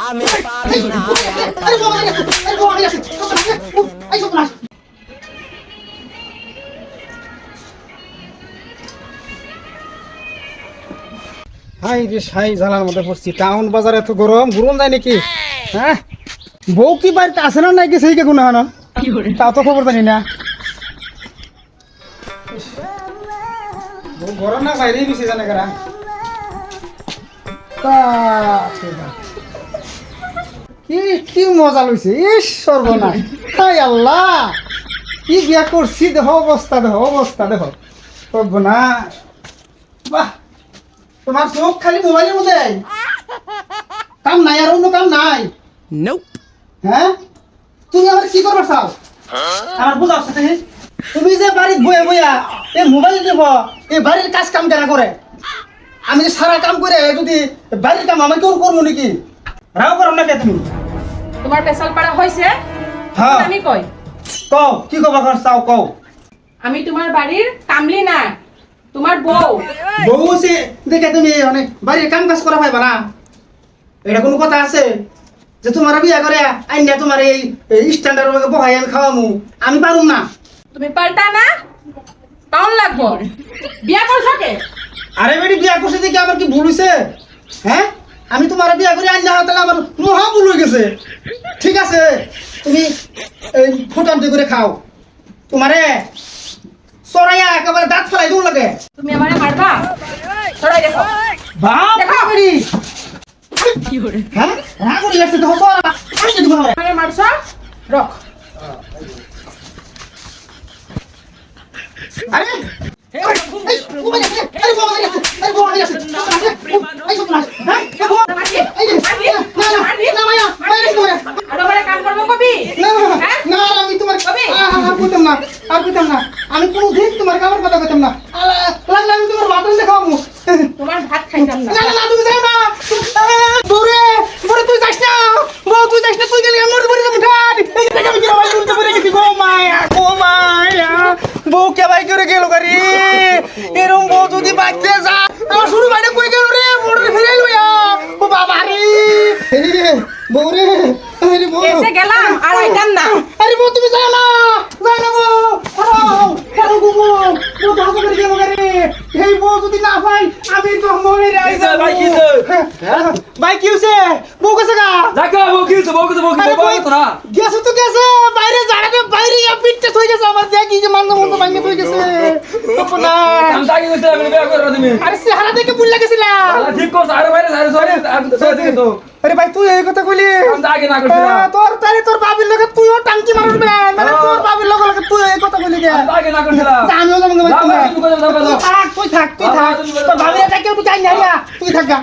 আমি পারি না আরে বাবা আরে বাবা এই সব না হাই রে সাই জালার মধ্যে পড়ছি টাউন বাজারে এত গরম গরম যায় নাকি হ্যাঁ বউ কি বাড়িতে আছে না নাকি সেই কে কোনো হানো তা তো খবর জানি না বউ গরম না বাইরেই বেশি জানে কারা কি কি মজা লইছে ইস সর্বনাশ হাই আল্লাহ কি বিয়া করছি দেখো অবস্থা দেখো সর্বনাশ বাহ তোমার চোখ খালি মোবাইলের মধ্যে কাম নাই আর অন্য কাম নাই নোপ হ্যাঁ তুমি আমার কি করবার চাও আমার বুঝাও সাথে তুমি যে বাড়িতে বয়ে বইয়া এই মোবাইল দেব এই বাড়ির কাজ কাম কেনা করে আমি যে সারা কাম করে যদি বাড়ির কাম আমি কেউ করবো নাকি রাও করো না কে তুমি তোমার পেশাল পাড়া হয়েছে হ্যাঁ আমি কই কও কি করবার চাও কও আমি তোমার বাড়ির কামলি না তোমার বউ বউ সে দেখে তুমি মানে বাড়ির কাম কাজ করা পাইবা না এটা কোনো কথা আছে যে তোমার বিয়া করে আইনা তোমার এই স্ট্যান্ডার্ড লগে বহাই আমি খাওয়ামু আমি পারুম না তুমি পাল্টা না পাউন লাগবো বিয়া করছো কে আরে বেটি বিয়া করছে দেখি আমার কি ভুল হইছে হ্যাঁ আমি তোমার বিয়া করে আইনা তাহলে আমার মহা ভুল হয়ে গেছে ঠিক আছে তুমি এই ফুটান্তি করে খাও তোমারে সরাইয়া একেবারে দাঁত ফেলাই দৌড় লাগে তুমি আমারে মারবা ছড়াই দেখো বাপ দেখো। বেটি হ্যাঁ রাগ করে যাচ্ছে তো সরা আমি যদি ভাবে আমারে মারছো রক আরে আর আমারে কাম করবো কবি আমি কোনদিন তোমার কামার কথা কইতাম না লাগলে আমি তোমার বাতন দেখাবো তোমার ভাত খাইতাম না না না তুমি যাও না বউরে বউরে তুই যাস না বউ তুই যাস না তুই গেলে আমি মরে যাবো ঠাড এই দেখে আমি কিরা ভাই উল্টে পড়ে গেছি গো মায়া বউ কে ভাই করে গেল গারি এরম বউ যদি বাঁচতে যা আমার শুরু বাইরে কই গেল রে বউরে ফিরে লইয়া ও বাবা রে এই রে বউরে আরে বউ এসে গেলাম আর আইতাম না আরে বউ তুমি যাও না বউ আরে গো বউ ভালো করে গেল গারি এই বউ যদি না পাই আমি তো মরে যাই ভাই কি হইছে? ভাই কি হইছে বউ কাছে গা দেখো বউ কি হইছে বউ আরে বউ তো না গেছে তো গেছে বাইরে জানাতে বাইরে পিটতে থই গেছে আমার দেখি যে মাংস মতো ভাঙে থই গেছে আপনা আমি তাকে কইতে আমি বিয়া করে তুমি আরে চেহারা দেখে ভুল লাগেছিলা ঠিক করছ আরে বাইরে আরে সরি তো আরে ভাই তুই এই কথা কইলি আমি তাকে না করছিলাম তোর বাবির লগে তুইও টাঙ্কি মারুস বে মানে তোর বাবির লগে তুই এই কথা কইলি কে আমি তাকে না করছিলাম আমিও যাবো ভাই তুই তুই থাক তোর বাবির এটা কেউ তুই যাই না তুই থাক গা